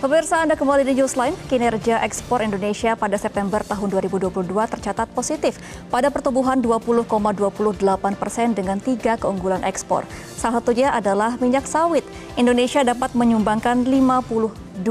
Pemirsa, Anda kembali di Newsline. Kinerja ekspor Indonesia pada September tahun 2022 tercatat positif pada pertumbuhan 20,28% dengan 3 keunggulan ekspor. Salah satunya adalah minyak sawit. Indonesia dapat menyumbangkan 52%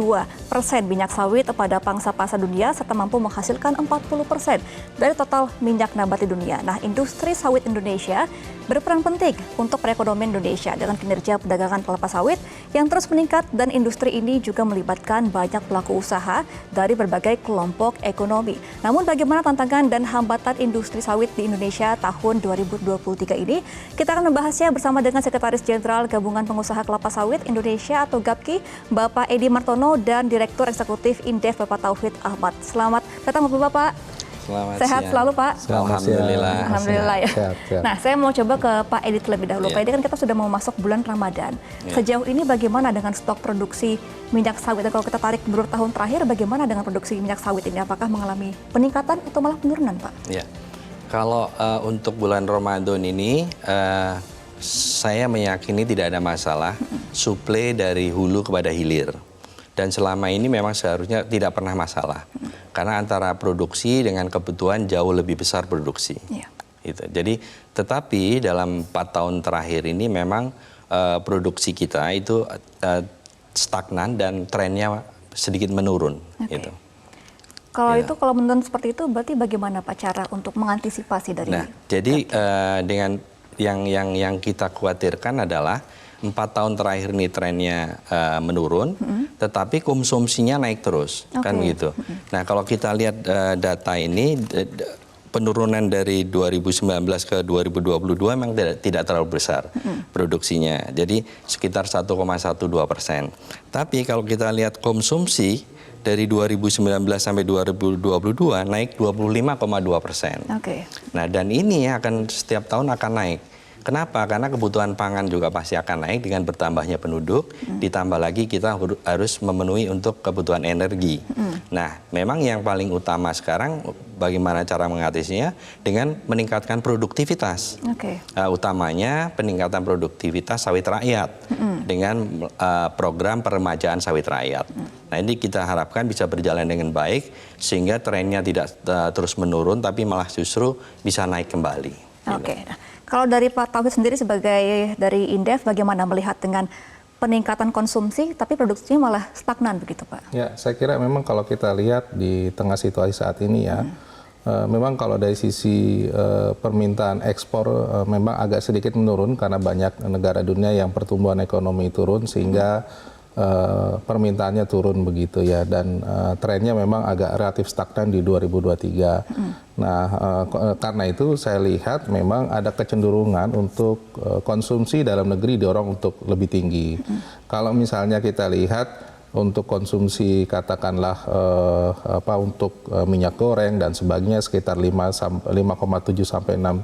minyak sawit pada pangsa pasar dunia serta mampu menghasilkan 40% dari total minyak nabati dunia. Nah, industri sawit Indonesia berperan penting untuk perekonomian Indonesia dengan kinerja perdagangan kelapa sawit yang terus meningkat, dan industri ini juga melibatkan banyak pelaku usaha dari berbagai kelompok ekonomi. Namun bagaimana tantangan dan hambatan industri sawit di Indonesia tahun 2023 ini? Kita akan membahasnya bersama dengan Sekretaris Jenderal Gabungan Pengusaha Kelapa Sawit Indonesia atau GAPKI, Bapak Edi Martono, dan Direktur Eksekutif Indef, Bapak Tauhid Ahmad. Selamat datang Bapak. Selamat sehat siang. selalu Pak. Alhamdulillah. Alhamdulillah ya. Sehat. Nah, saya mau coba ke Pak Edi terlebih dahulu. Pak Edi, kan kita sudah mau masuk bulan Ramadan. Sejauh ini bagaimana dengan stok produksi minyak sawit? Dan kalau kita tarik beberapa tahun terakhir, bagaimana dengan produksi minyak sawit ini? Apakah mengalami peningkatan atau malah penurunan, Pak? Ya. Kalau untuk bulan Ramadan ini, saya meyakini tidak ada masalah suplai dari hulu kepada hilir. Dan selama ini memang seharusnya tidak pernah masalah. Karena antara produksi dengan kebutuhan jauh lebih besar produksi. Gitu. Jadi, tetapi dalam 4 tahun terakhir ini memang produksi kita itu stagnan dan trennya sedikit menurun. Gitu. Kalau itu, kalau menurun seperti itu, berarti bagaimana Pak cara untuk mengantisipasi dari? Nah, jadi dengan yang kita khawatirkan adalah 4 tahun terakhir ini trennya menurun, tetapi konsumsinya naik terus, kan gitu. Nah, kalau kita lihat data ini, penurunan dari 2019 ke 2022 memang tidak terlalu besar produksinya, jadi sekitar 1,12%. Tapi kalau kita lihat konsumsi dari 2019 sampai 2022 naik 25,2%. Nah, dan ini akan setiap tahun akan naik. Kenapa? Karena kebutuhan pangan juga pasti akan naik dengan bertambahnya penduduk, ditambah lagi kita harus memenuhi untuk kebutuhan energi. Nah, memang yang paling utama sekarang bagaimana cara mengatasinya dengan meningkatkan produktivitas. Utamanya peningkatan produktivitas sawit rakyat dengan program peremajaan sawit rakyat. Nah, ini kita harapkan bisa berjalan dengan baik sehingga trennya tidak terus menurun tapi malah justru bisa naik kembali. Kalau dari Pak Tauhid sendiri sebagai dari Indef, bagaimana melihat dengan peningkatan konsumsi tapi produksinya malah stagnan begitu Pak? Ya, saya kira memang kalau kita lihat di tengah situasi saat ini ya, memang kalau dari sisi permintaan ekspor memang agak sedikit menurun karena banyak negara dunia yang pertumbuhan ekonomi turun sehingga permintaannya turun begitu ya, dan trennya memang agak relatif stagnan di 2023. Nah, karena itu saya lihat memang ada kecenderungan untuk konsumsi dalam negeri didorong untuk lebih tinggi. Kalau misalnya kita lihat untuk konsumsi katakanlah untuk minyak goreng dan sebagainya sekitar 5,7 sampai 6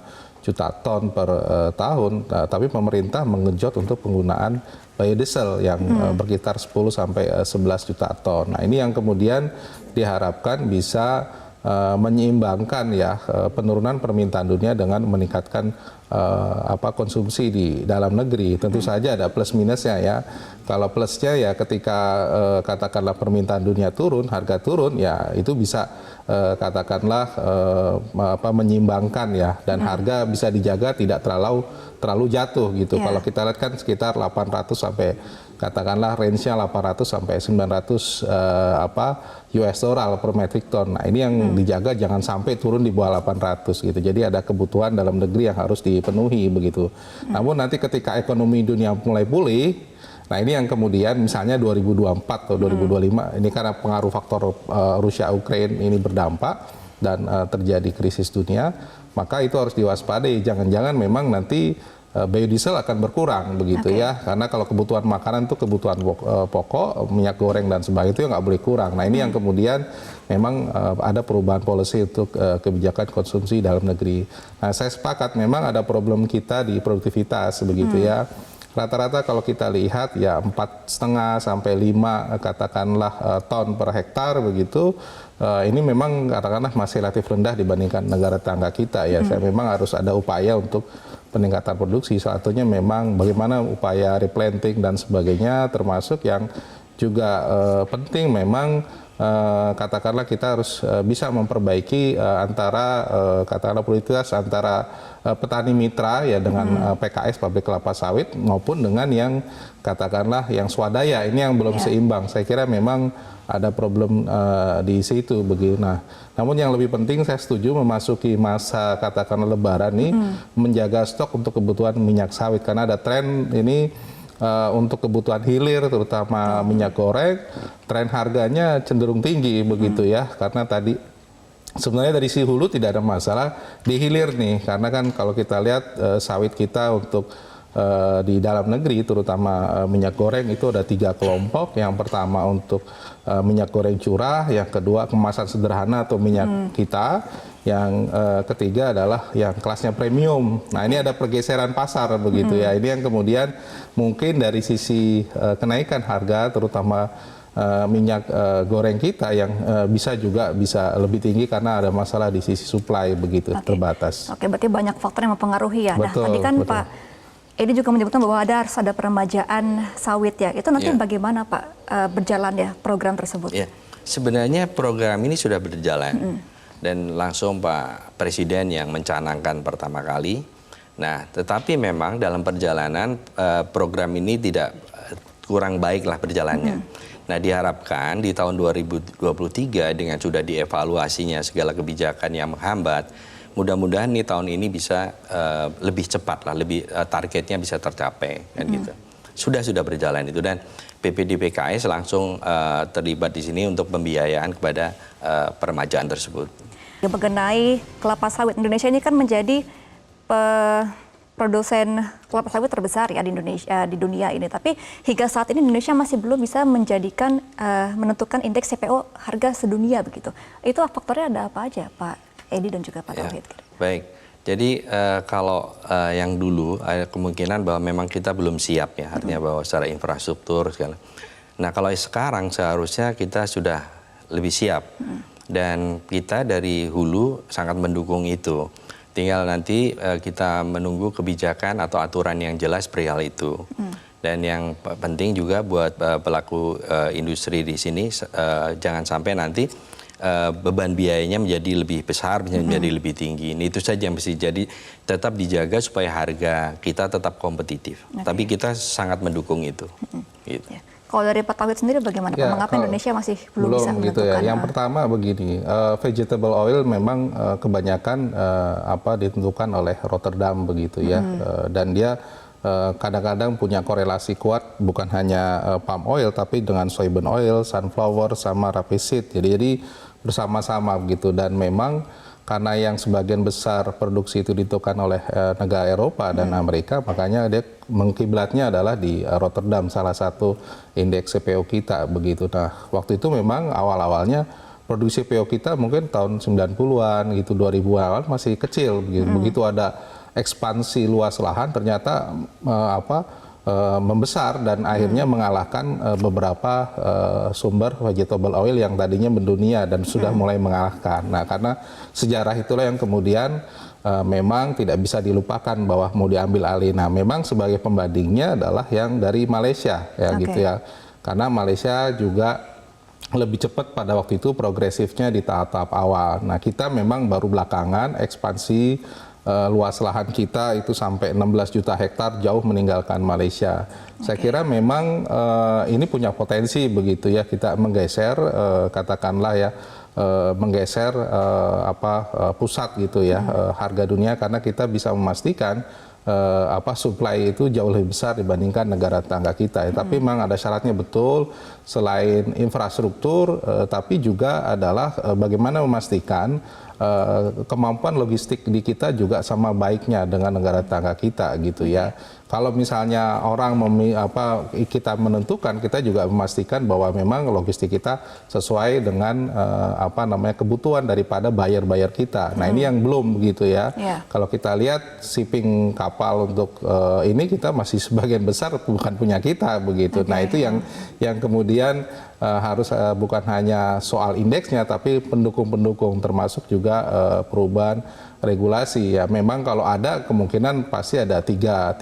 juta ton per tahun, tapi pemerintah mengejut untuk penggunaan biodiesel yang berkisar 10 sampai 11 juta ton. Nah, ini yang kemudian diharapkan bisa menyeimbangkan ya penurunan permintaan dunia dengan meningkatkan konsumsi di dalam negeri. Tentu saja ada plus minusnya ya. Kalau plusnya ya ketika katakanlah permintaan dunia turun, harga turun, ya itu bisa katakanlah menyeimbangkan ya, dan harga bisa dijaga tidak terlalu jatuh gitu. Kalau kita lihat kan sekitar 800 sampai katakanlah range-nya 800 sampai 900 US dollar per metric ton. Nah, ini yang dijaga jangan sampai turun di bawah 800 gitu. Jadi ada kebutuhan dalam negeri yang harus dipenuhi begitu. Namun nanti ketika ekonomi dunia mulai pulih, nah ini yang kemudian misalnya 2024 atau 2025 ini karena pengaruh faktor Rusia Ukraina ini berdampak dan terjadi krisis dunia, maka itu harus diwaspadai. Jangan-jangan memang nanti biodiesel akan berkurang begitu ya, karena kalau kebutuhan makanan itu kebutuhan pokok, minyak goreng dan sebagainya itu nggak boleh kurang. Nah, ini yang kemudian memang ada perubahan policy untuk kebijakan konsumsi dalam negeri. Nah, saya sepakat memang ada problem kita di produktivitas begitu ya. Rata-rata kalau kita lihat ya 4,5 sampai 5 katakanlah ton per hektar begitu. Ini memang katakanlah masih relatif rendah dibandingkan negara tetangga kita ya. Saya memang harus ada upaya untuk peningkatan produksi. Salah satunya memang bagaimana upaya replanting dan sebagainya, termasuk yang juga penting memang katakanlah kita harus bisa memperbaiki antara katakanlah prioritas antara petani mitra ya dengan PKS pabrik kelapa sawit maupun dengan yang katakanlah yang swadaya ini yang belum seimbang. Saya kira memang ada problem di situ begitu. Nah, namun yang lebih penting saya setuju memasuki masa katakanlah Lebaran nih menjaga stok untuk kebutuhan minyak sawit karena ada tren ini untuk kebutuhan hilir terutama minyak goreng, tren harganya cenderung tinggi begitu ya karena tadi sebenarnya dari si hulu tidak ada masalah di hilir nih karena kan kalau kita lihat sawit kita untuk di dalam negeri terutama minyak goreng itu ada 3 kelompok. Yang pertama untuk minyak goreng curah, yang kedua kemasan sederhana atau minyak kita, yang ketiga adalah yang kelasnya premium. Nah ini ada pergeseran pasar begitu ya. Ini yang kemudian mungkin dari sisi kenaikan harga terutama minyak goreng kita yang bisa lebih tinggi karena ada masalah di sisi supply begitu terbatas. Oke, berarti banyak faktor yang mempengaruhi ya. Betul, nah tadi kan betul. Pak Edi juga menyebutkan bahwa harus ada peremajaan sawit ya. Itu nanti bagaimana Pak berjalan ya program tersebut? Ya, sebenarnya program ini sudah berjalan dan langsung Pak Presiden yang mencanangkan pertama kali. Nah, tetapi memang dalam perjalanan program ini tidak kurang baiklah berjalannya. Nah, diharapkan di tahun 2023 dengan sudah dievaluasinya segala kebijakan yang menghambat, mudah-mudahan nih tahun ini bisa lebih cepat lah, lebih targetnya bisa tercapai kan gitu. Sudah berjalan itu dan PPD PKS langsung terlibat di sini untuk pembiayaan kepada peremajaan tersebut. Mengenai kelapa sawit, Indonesia ini kan menjadi produsen kelapa sawit terbesar ya di Indonesia di dunia ini. Tapi hingga saat ini Indonesia masih belum bisa menentukan indeks CPO harga sedunia begitu. Itu faktornya ada apa aja Pak Edi dan juga Pak Tauhid? Baik, jadi kalau yang dulu ada kemungkinan bahwa memang kita belum siap ya, artinya bahwa secara infrastruktur segala. Nah kalau sekarang seharusnya kita sudah lebih siap dan kita dari hulu sangat mendukung itu. Tinggal nanti kita menunggu kebijakan atau aturan yang jelas perihal itu. Dan yang penting juga buat pelaku industri di sini jangan sampai nanti beban biayanya menjadi lebih besar, menjadi lebih tinggi. Ini itu saja yang mesti jadi tetap dijaga supaya harga kita tetap kompetitif. Tapi kita sangat mendukung itu. Gitu. Ya. Kalau dari Pak Tauhid sendiri bagaimana? Ya, mengapa Indonesia masih belum bisa menentukan? Gitu ya. Yang pertama begini, vegetable oil memang kebanyakan ditentukan oleh Rotterdam begitu ya, dan dia kadang-kadang punya korelasi kuat bukan hanya palm oil tapi dengan soybean oil, sunflower sama rapeseed. Jadi bersama-sama begitu dan memang karena yang sebagian besar produksi itu ditentukan oleh negara Eropa dan Amerika, makanya dia mengkiblatnya adalah di Rotterdam, salah satu indeks CPO kita begitu. Nah, waktu itu memang awal-awalnya produksi CPO kita mungkin tahun 90-an gitu, 2000-an masih kecil begitu. Begitu ada ekspansi luas lahan ternyata membesar dan akhirnya mengalahkan beberapa sumber vegetable oil yang tadinya mendunia dan sudah mulai mengalahkan. Nah, karena sejarah itulah yang kemudian memang tidak bisa dilupakan bahwa mau diambil alih. Nah, memang sebagai pembandingnya adalah yang dari Malaysia ya gitu ya. Karena Malaysia juga lebih cepat pada waktu itu progresifnya di tahap-tahap awal. Nah, kita memang baru belakangan ekspansi luas lahan kita itu sampai 16 juta hektar jauh meninggalkan Malaysia. Saya kira memang ini punya potensi begitu ya kita menggeser katakanlah ya menggeser pusat gitu ya harga dunia karena kita bisa memastikan supply itu jauh lebih besar dibandingkan negara tetangga kita. Tapi memang ada syaratnya betul selain infrastruktur tapi juga adalah bagaimana memastikan kemampuan logistik di kita juga sama baiknya dengan negara tetangga kita gitu ya. Kalau misalnya orang kita menentukan, kita juga memastikan bahwa memang logistik kita sesuai dengan kebutuhan daripada buyer-buyer kita. Nah ini yang belum begitu ya. Kalau kita lihat shipping kapal untuk ini kita masih sebagian besar bukan punya kita begitu. Nah itu yang kemudian harus bukan hanya soal indeksnya tapi pendukung-pendukung termasuk juga juga perubahan regulasi. Ya memang kalau ada kemungkinan pasti ada tiga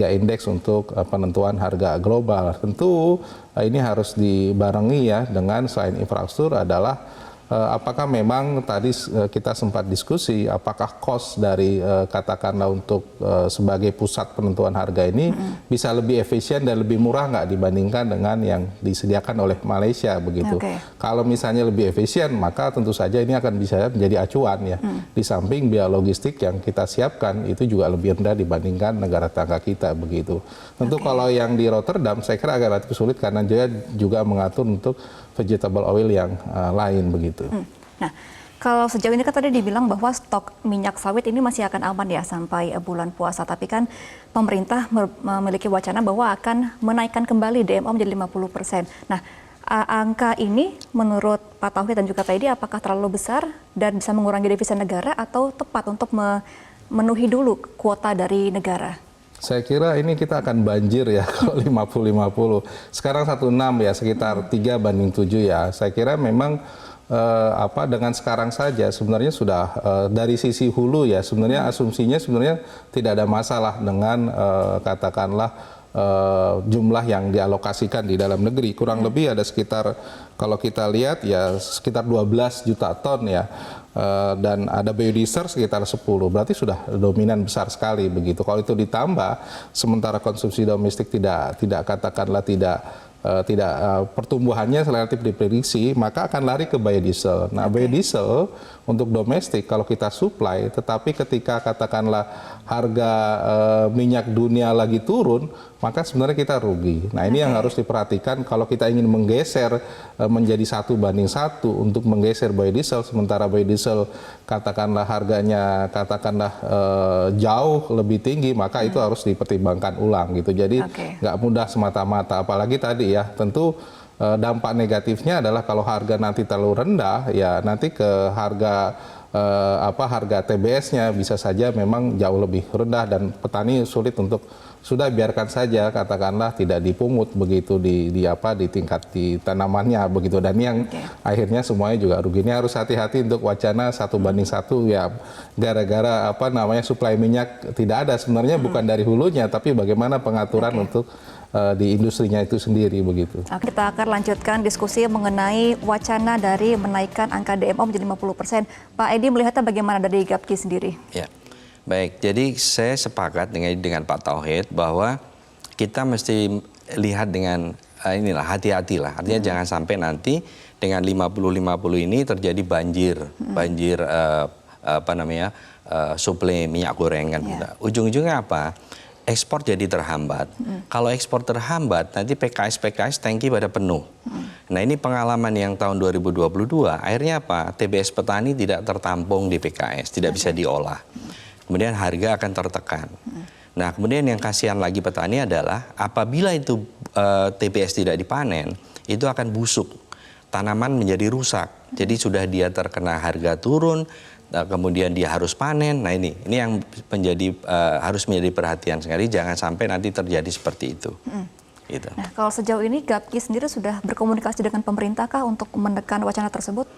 indeks untuk penentuan harga global. Tentu ini harus dibarengi ya dengan selain infrastruktur adalah apakah memang tadi kita sempat diskusi apakah cost dari katakanlah untuk sebagai pusat penentuan harga ini bisa lebih efisien dan lebih murah nggak dibandingkan dengan yang disediakan oleh Malaysia begitu. Kalau misalnya lebih efisien maka tentu saja ini akan bisa menjadi acuan ya. Di samping biaya logistik yang kita siapkan itu juga lebih rendah dibandingkan negara tetangga kita begitu. Tentu kalau yang di Rotterdam saya kira agak relatif sulit karena dia juga mengatur untuk vegetable oil yang lain begitu. Nah, kalau sejauh ini kan tadi dibilang bahwa stok minyak sawit ini masih akan aman ya sampai bulan puasa. Tapi kan pemerintah memiliki wacana bahwa akan menaikkan kembali DMO menjadi 50%. Nah, angka ini menurut Pak Tauhid dan juga Pak Edi apakah terlalu besar dan bisa mengurangi devisa negara atau tepat untuk memenuhi dulu kuota dari negara? Saya kira ini kita akan banjir ya kalau 50-50. Sekarang 16 ya sekitar 3/7 ya. Saya kira memang dengan sekarang saja sebenarnya sudah dari sisi hulu ya sebenarnya asumsinya sebenarnya tidak ada masalah dengan katakanlah jumlah yang dialokasikan di dalam negeri. Kurang lebih ada sekitar kalau kita lihat ya sekitar 12 juta ton ya. Dan ada biodiesel sekitar 10, berarti sudah dominan besar sekali begitu. Kalau itu ditambah, sementara konsumsi domestik tidak pertumbuhannya relatif diprediksi, maka akan lari ke biodiesel. Nah, biodiesel untuk domestik kalau kita supply, tetapi ketika katakanlah harga minyak dunia lagi turun, maka sebenarnya kita rugi. Nah, ini yang harus diperhatikan kalau kita ingin menggeser menjadi 1/1 untuk menggeser biodiesel, sementara biodiesel katakanlah harganya jauh lebih tinggi, maka itu harus dipertimbangkan ulang gitu. Jadi nggak mudah semata-mata, apalagi tadi ya tentu dampak negatifnya adalah kalau harga nanti terlalu rendah ya nanti ke harga TBS-nya bisa saja memang jauh lebih rendah dan petani sulit untuk sudah biarkan saja katakanlah tidak dipungut begitu di tingkat di tanamannya begitu dan yang akhirnya semuanya juga rugi. Ini harus hati-hati untuk wacana 1/1 ya gara-gara suplai minyak tidak ada sebenarnya bukan dari hulunya tapi bagaimana pengaturan untuk di industrinya itu sendiri begitu. Kita akan lanjutkan diskusi mengenai wacana dari menaikkan angka DMO menjadi 50%. Pak Edi melihatnya bagaimana dari GAPKI sendiri? Ya. Baik, jadi saya sepakat dengan Pak Tauhid bahwa kita mesti lihat dengan hati-hatilah. Artinya jangan sampai nanti dengan 50-50 ini terjadi banjir suplai minyak goreng kan. Ujung-ujungnya apa? Ekspor jadi terhambat. Kalau ekspor terhambat, nanti PKS tangki pada penuh. Nah ini pengalaman yang tahun 2022, akhirnya apa? TBS petani tidak tertampung di PKS, tidak bisa diolah. Kemudian harga akan tertekan. Nah kemudian yang kasihan lagi petani adalah apabila itu TBS tidak dipanen, itu akan busuk. Tanaman menjadi rusak. Jadi sudah dia terkena harga turun, kemudian dia harus panen. Nah ini yang harus menjadi perhatian sekali. Jangan sampai nanti terjadi seperti itu. Gitu. Nah kalau sejauh ini GAPKI sendiri sudah berkomunikasi dengan pemerintah kah untuk menekan wacana tersebut?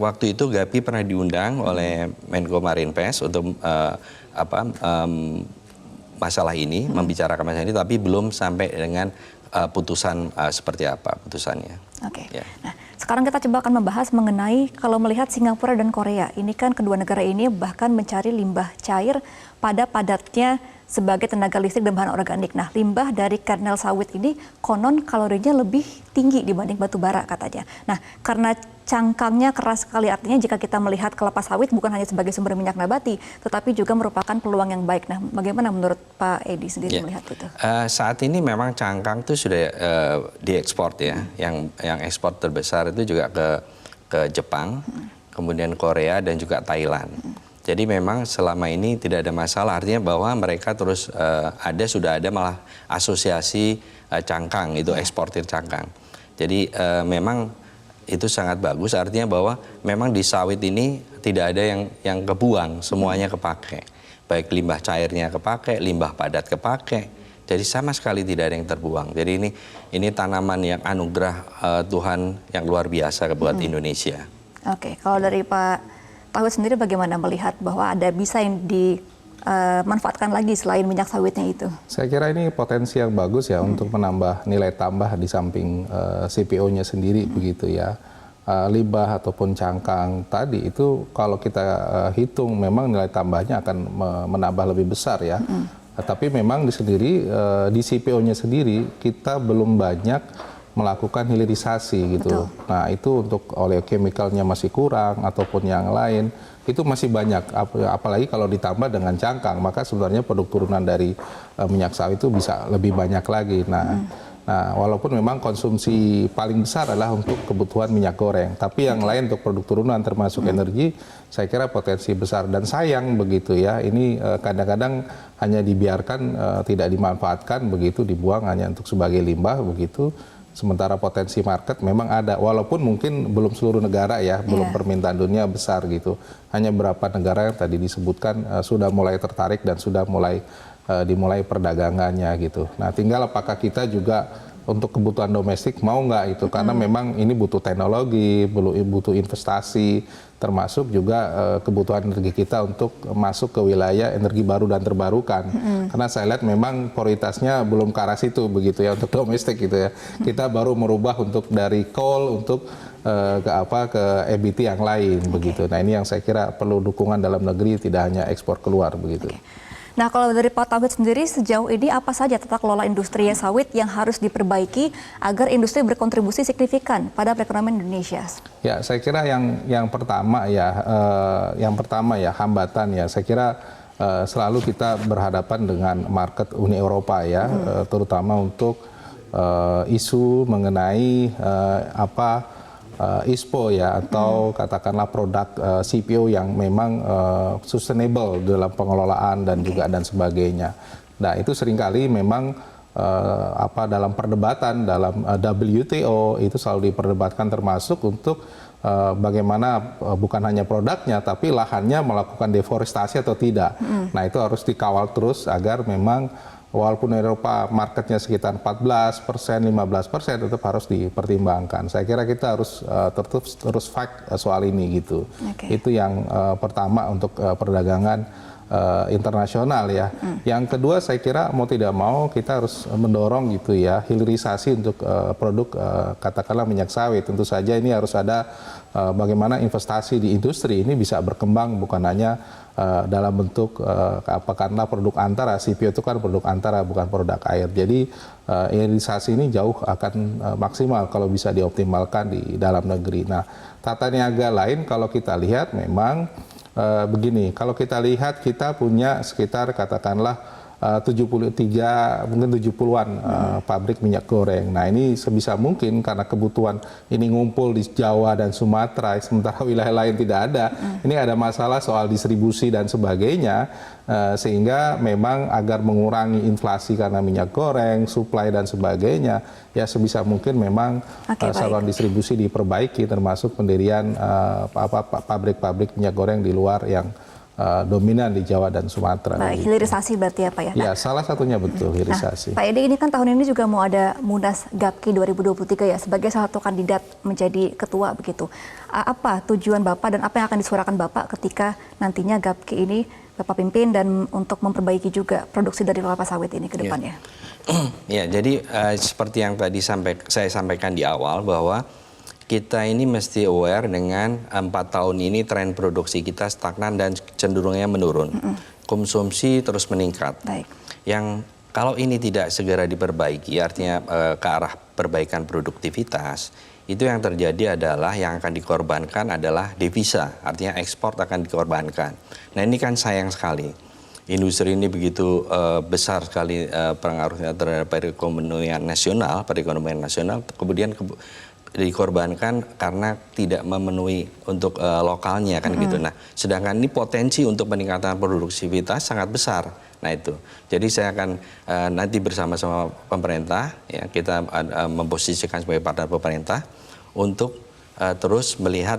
Waktu itu GAPKI pernah diundang oleh Menko Marinvest untuk masalah ini, membicarakan masalah ini, tapi belum sampai dengan putusan seperti apa putusannya. Ya. Nah, sekarang kita coba akan membahas mengenai kalau melihat Singapura dan Korea. Ini kan kedua negara ini bahkan mencari limbah cair pada padatnya sebagai tenaga listrik dan bahan organik. Nah, limbah dari kernel sawit ini konon kalorinya lebih tinggi dibanding batu bara katanya. Nah, karena cangkangnya keras sekali, artinya jika kita melihat kelapa sawit bukan hanya sebagai sumber minyak nabati, tetapi juga merupakan peluang yang baik. Nah, bagaimana menurut Pak Edi sendiri melihat itu? Saat ini memang cangkang itu sudah diekspor ya. Yang ekspor terbesar itu juga ke Jepang, kemudian Korea dan juga Thailand. Jadi memang selama ini tidak ada masalah, artinya bahwa mereka terus sudah ada malah asosiasi cangkang, itu eksportir cangkang. Jadi memang itu sangat bagus, artinya bahwa memang di sawit ini tidak ada yang kebuang, semuanya kepake. Baik limbah cairnya kepake, limbah padat kepake, jadi sama sekali tidak ada yang terbuang. Jadi ini tanaman yang anugerah Tuhan yang luar biasa buat Indonesia. Oke, kalau dari Pak Tauhid sendiri bagaimana melihat bahwa ada bisa yang dimanfaatkan lagi selain minyak sawitnya itu? Saya kira ini potensi yang bagus ya untuk menambah nilai tambah di samping CPO-nya sendiri begitu ya. Limbah ataupun cangkang tadi itu kalau kita hitung memang nilai tambahnya akan menambah lebih besar ya. Tapi memang di CPO-nya sendiri kita belum banyak melakukan hilirisasi gitu. Betul. Nah itu untuk oleochemicalnya masih kurang ataupun yang lain itu masih banyak. Apalagi kalau ditambah dengan cangkang maka sebenarnya produk turunan dari minyak sawit itu bisa lebih banyak lagi. Nah, walaupun memang konsumsi paling besar adalah untuk kebutuhan minyak goreng, tapi yang lain untuk produk turunan termasuk energi, saya kira potensi besar dan sayang begitu ya. Ini kadang-kadang hanya dibiarkan tidak dimanfaatkan begitu, dibuang hanya untuk sebagai limbah begitu. Sementara potensi market memang ada, walaupun mungkin belum seluruh negara ya, belum permintaan dunia besar gitu. Hanya beberapa negara yang tadi disebutkan sudah mulai tertarik dan sudah dimulai perdagangannya gitu. Nah tinggal apakah kita juga untuk kebutuhan domestik mau nggak itu, karena memang ini butuh teknologi, butuh investasi, termasuk juga kebutuhan energi kita untuk masuk ke wilayah energi baru dan terbarukan. Karena saya lihat memang prioritasnya belum ke arah situ begitu ya untuk domestik gitu ya. Kita baru merubah untuk dari coal untuk ke EBT yang lain begitu. Nah ini yang saya kira perlu dukungan dalam negeri, tidak hanya ekspor keluar begitu. Nah, kalau dari Pak Tauhid sendiri sejauh ini apa saja tata kelola industri sawit yang harus diperbaiki agar industri berkontribusi signifikan pada perekonomian Indonesia? Ya, saya kira yang pertama ya hambatan ya. Saya kira selalu kita berhadapan dengan market Uni Eropa ya, terutama untuk isu mengenai ISPO ya, atau katakanlah produk CPO yang memang sustainable dalam pengelolaan dan juga dan sebagainya. Nah itu seringkali memang dalam perdebatan dalam WTO itu selalu diperdebatkan, termasuk untuk bagaimana bukan hanya produknya tapi lahannya melakukan deforestasi atau tidak. Nah itu harus dikawal terus agar memang walaupun Eropa marketnya sekitar 14%, 15%, tetap harus dipertimbangkan. Saya kira kita harus terus fight soal ini gitu. Itu yang pertama untuk perdagangan internasional ya. Yang kedua saya kira mau tidak mau kita harus mendorong gitu ya hilirisasi untuk produk katakanlah minyak sawit. Tentu saja ini harus ada bagaimana investasi di industri ini bisa berkembang, bukan hanya dalam bentuk katakanlah produk antara. CPO itu kan produk antara, bukan produk air. Jadi hilirisasi ini jauh akan maksimal kalau bisa dioptimalkan di dalam negeri. Nah tata niaga lain kalau kita lihat memang begini, kalau kita lihat kita punya sekitar katakanlah 73 mungkin 70-an pabrik minyak goreng. Nah ini sebisa mungkin karena kebutuhan ini ngumpul di Jawa dan Sumatera, sementara wilayah lain tidak ada. Ini ada masalah soal distribusi dan sebagainya, sehingga memang agar mengurangi inflasi karena minyak goreng, supply dan sebagainya, ya sebisa mungkin memang saluran distribusi diperbaiki, termasuk pendirian pabrik-pabrik minyak goreng di luar yang dominan di Jawa dan Sumatera. Baik, hilirisasi berarti apa ya? Ya, salah satunya betul hilirisasi. Pak Edi, ini kan tahun ini juga mau ada Munas Gapki 2023 ya, sebagai salah satu kandidat menjadi ketua begitu. Apa tujuan Bapak dan apa yang akan disuarakan Bapak ketika nantinya Gapki ini Bapak pimpin dan untuk memperbaiki juga produksi dari kelapa sawit ini ke depannya? Ya, jadi seperti yang tadi saya sampaikan di awal bahwa kita ini mesti aware dengan 4 tahun ini tren produksi kita stagnan dan cenderungnya menurun. Konsumsi terus meningkat. Baik. Yang kalau ini tidak segera diperbaiki, artinya ke arah perbaikan produktivitas, itu yang terjadi adalah yang akan dikorbankan adalah devisa, artinya ekspor akan dikorbankan. Nah ini kan sayang sekali. Industri ini begitu besar sekali pengaruhnya terhadap perekonomian nasional, kemudian dikorbankan karena tidak memenuhi untuk lokalnya kan gitu. Nah, sedangkan ini potensi untuk peningkatan produktivitas sangat besar. Nah itu, jadi saya akan nanti bersama-sama pemerintah, ya kita memposisikan sebagai partner pemerintah untuk terus melihat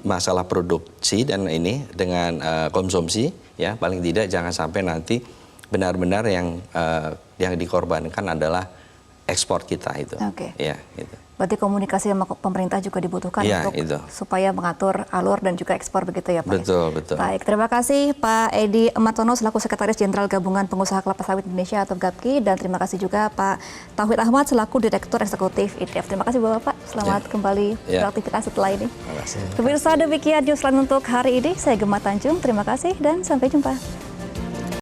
masalah produksi dan ini dengan konsumsi, ya paling tidak jangan sampai nanti benar-benar yang dikorbankan adalah ekspor kita itu. Oke. Ya, gitu. Berarti komunikasi sama pemerintah juga dibutuhkan Iya, untuk itu. supaya mengatur alur dan juga ekspor begitu ya Pak? Betul, betul. Baik, terima kasih Pak Edi Martono selaku Sekretaris Jenderal Gabungan Pengusaha Kelapa Sawit Indonesia atau GAPKI, dan terima kasih juga Pak Tauhid Ahmad selaku Direktur Eksekutif IDF. Terima kasih Bapak, selamat kembali beraktivitas setelah ini. Terima kasih. Pemirsa, demikian Newsline untuk hari ini. Saya Gemma Tanjung, terima kasih dan sampai jumpa.